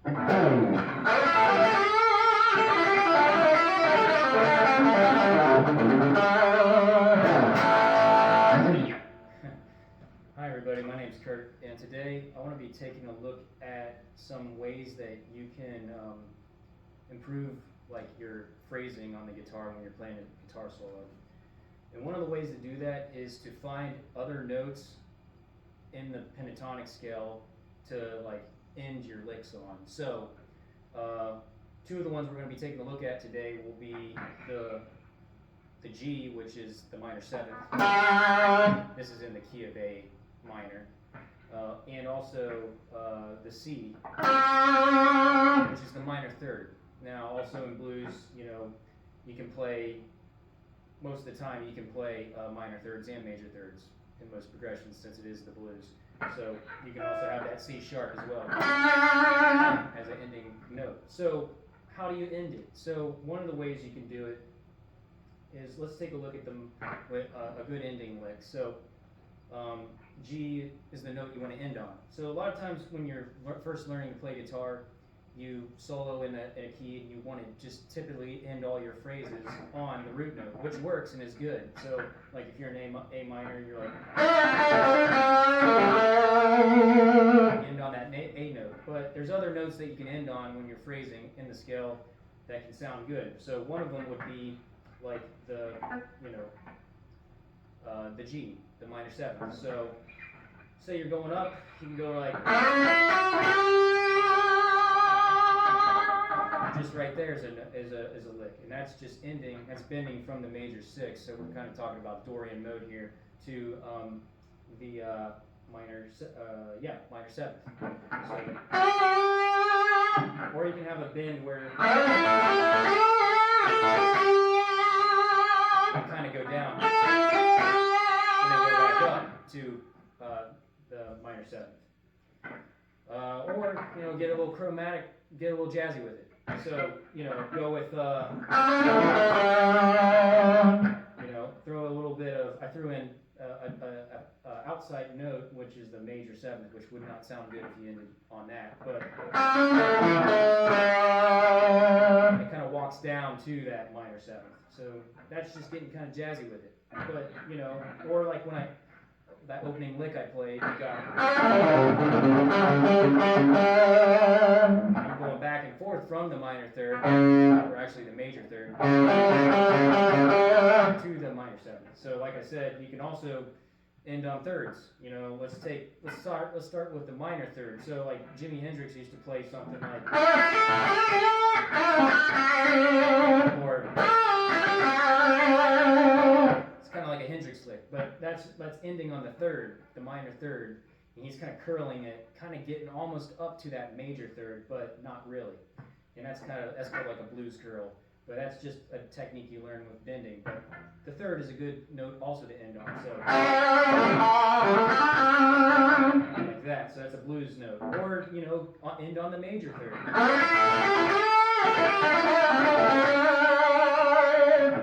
Hi everybody, my name is Kurt, and today I want to be taking a look at some ways that you can improve like your phrasing on the guitar when you're playing a guitar solo. And one of the ways to do that is to find other notes in the pentatonic scale to like end your licks on. So two of the ones we're going to be taking a look at today will be the G, which is the minor seventh. This is in the key of A minor. And also the C, which is the minor third. Now, also in blues, you can play, most of the time, you can play minor thirds and major thirds in most progressions since it is the blues. So you can also have that C sharp as well as an ending note. So how do you end it? So one of the ways you can do it is, let's take a look at a good ending lick. So G is the note you want to end on. So a lot of times when you're first learning to play guitar, you solo in a key and you want to just typically end all your phrases on the root note, which works and is good. So like if you're in A minor, you're like end on that A note. But there's other notes that you can end on when you're phrasing in the scale that can sound good. So one of them would be like the G, the minor seventh. So say you're going up, you can go like just right there is a lick, and that's just ending. That's bending from the major six. So we're kind of talking about Dorian mode here to the minor seventh. So, or you can have a bend where you kind of go down and then go back up to the minor seventh. Or get a little chromatic, get a little jazzy with it. So go with throw a little bit of. I threw in a outside note, which is the major seventh, which would not sound good if you ended on that, but it kind of walks down to that minor seventh. So that's just getting kind of jazzy with it. But or like when that opening lick I played, you got I'm going back and forth from the minor third, or actually the major third, to the minor seventh. So like I said, you can also end on thirds. Let's start with the minor third. So like Jimi Hendrix used to play something like, or it's kind of like a Hendrix lick, but that's ending on the third, the minor third, and he's kind of curling it, kind of getting almost up to that major third, but not really. And that's called like a blues curl. But that's just a technique you learn with bending. But the third is a good note also to end on. So like that. So that's a blues note. Or end on the major third.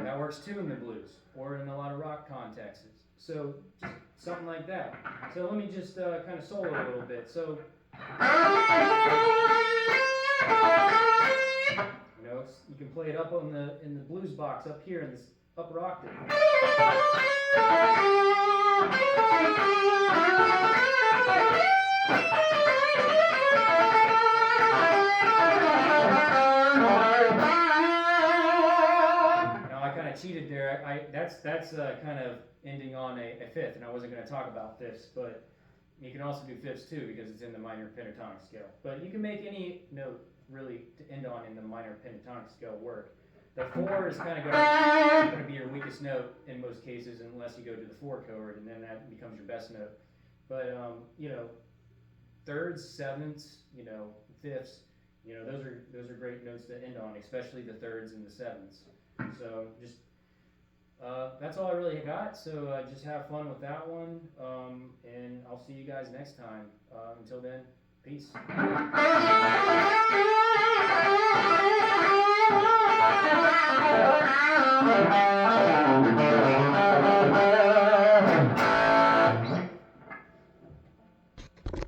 That works too in the blues or in a lot of rock contexts. So just something like that. So let me just kind of solo a little bit. So you can play it up in the blues box up here in this upper octave. Now I kind of cheated there. That's kind of ending on a fifth, and I wasn't going to talk about fifths, but you can also do fifths too because it's in the minor pentatonic scale. But you can make any note really to end on in the minor pentatonic scale work. The four is kind of going to be your weakest note in most cases unless you go to the four chord, and then that becomes your best note. But thirds, sevenths, fifths, those are great notes to end on, especially the thirds and the sevenths. So just that's all I really got. So just have fun with that one, and I'll see you guys next time. Until then, peace.